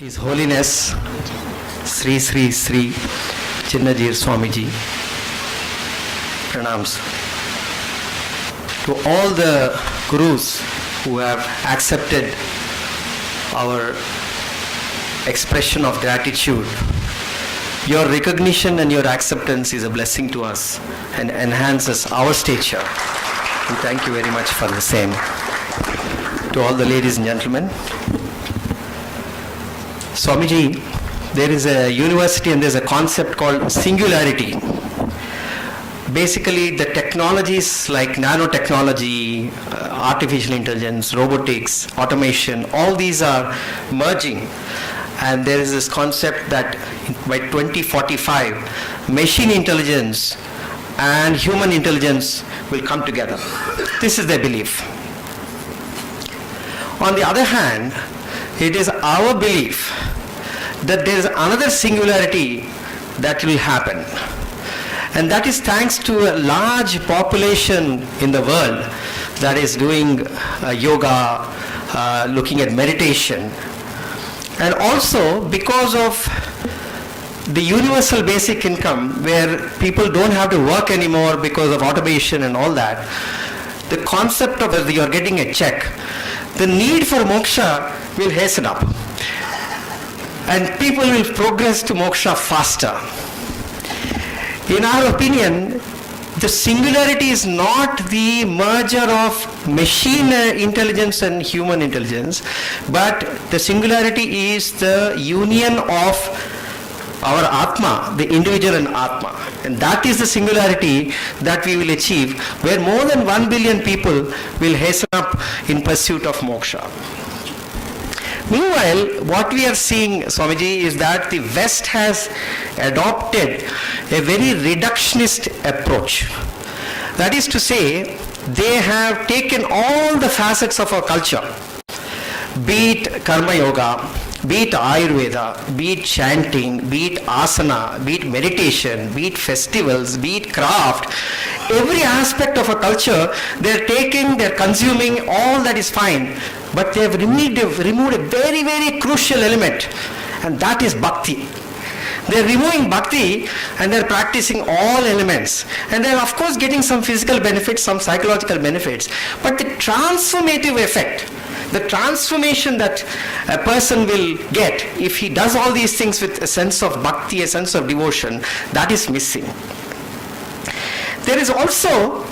His Holiness Sri Sri Sri Chinnajir Swamiji pranams to all the Gurus who have accepted our expression of gratitude. Your recognition and your acceptance is a blessing to us and enhances our stature. We thank you very much for the same. To all the ladies and gentlemen, Swamiji, there is a university and there's a concept called singularity. Basically, the technologies like nanotechnology, artificial intelligence, robotics, automation, all these are merging. And there is this concept that by 2045, machine intelligence and human intelligence will come together. This is their belief. On the other hand, it is our belief that there is another singularity that will happen. And that is thanks to a large population in the world that is doing yoga, looking at meditation. And also because of the universal basic income, where people don't have to work anymore because of automation and all that, the concept of whether you're getting a check, the need for moksha will hasten up. And people will progress to moksha faster. In our opinion, the singularity is not the merger of machine intelligence and human intelligence, but the singularity is the union of our Atma, the individual and Atma. And that is the singularity that we will achieve, where more than 1 billion people will hasten up in pursuit of moksha. Meanwhile, what we are seeing, Swamiji, is that the West has adopted a very reductionist approach. That is to say, they have taken all the facets of our culture, be it karma yoga, be it Ayurveda, be it chanting, be it asana, be it meditation, be it festivals, be it craft, every aspect of a culture, they're taking, they're consuming, all that is fine. But they have removed a very, very crucial element, and that is bhakti. They're removing bhakti and they're practicing all elements. And they're of course getting some physical benefits, some psychological benefits. But the transformative effect, the transformation that a person will get if he does all these things with a sense of bhakti, a sense of devotion, that is missing. There is also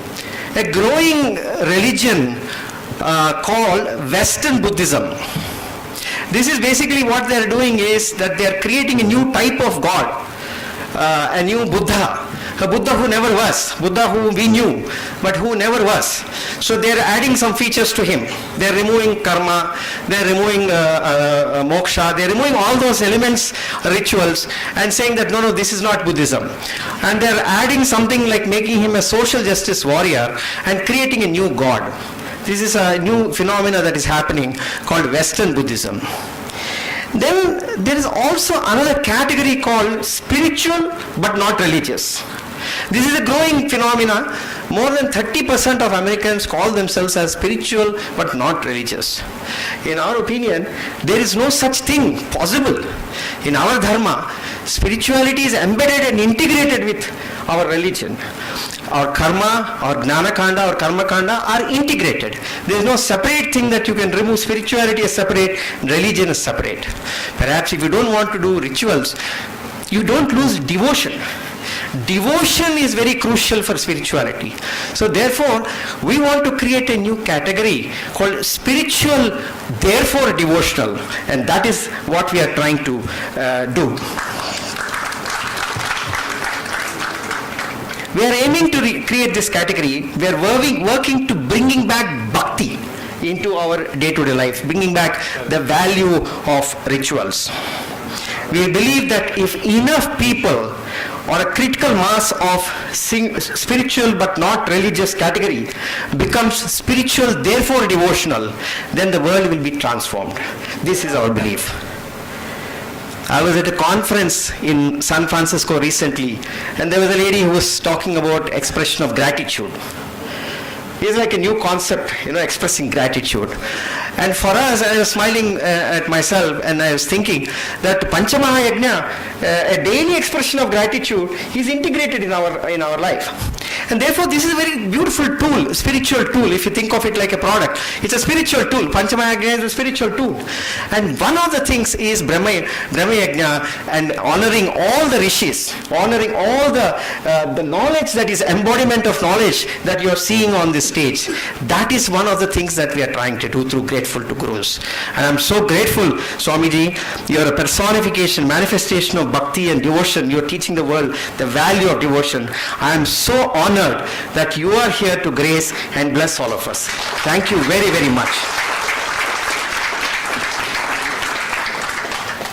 a growing religion called Western Buddhism. This is basically what they are doing is that they are creating a new type of God, a new Buddha, a Buddha who never was, Buddha who we knew, but who never was. So they are adding some features to him. They are removing karma, they are removing moksha, they are removing all those elements, rituals, and saying that no, this is not Buddhism. And they are adding something like making him a social justice warrior and creating a new God. This is a new phenomena that is happening called Western Buddhism. Then there is also another category called spiritual but not religious. This is a growing phenomena. More than 30% of Americans call themselves as spiritual but not religious. In our opinion, there is no such thing possible. In our dharma, spirituality is embedded and integrated with our religion. Our karma, our gnana kanda, our karma kanda are integrated. There is no separate thing that you can remove. Spirituality is separate, religion is separate. Perhaps if you don't want to do rituals, you don't lose devotion. Devotion is very crucial for spirituality. So therefore, we want to create a new category called spiritual, therefore devotional. And that is what we are trying to do. We are aiming to create this category. We are working to bringing back bhakti into our day-to-day life, bringing back the value of rituals. We believe that if enough people or a critical mass of spiritual but not religious category becomes spiritual, therefore devotional, then the world will be transformed. This is our belief. I was at a conference in San Francisco recently, and there was a lady who was talking about expression of gratitude. It's like a new concept, expressing gratitude. And for us, I was smiling at myself and I was thinking that Panchamahayagna, a daily expression of gratitude, is integrated in our life. And therefore, this is a very beautiful tool, spiritual tool, if you think of it like a product. It's a spiritual tool. Panchamahayagna is a spiritual tool. And one of the things is Brahma Yajna, and honoring all the rishis, honoring all the knowledge that is embodiment of knowledge that you are seeing on this stage. That is one of the things that we are trying to do through Grateful to Gurus. And I'm so grateful, Swamiji, you're a personification, manifestation of bhakti and devotion. You're teaching the world the value of devotion. I am so honored that you are here to grace and bless all of us. Thank you very, very much.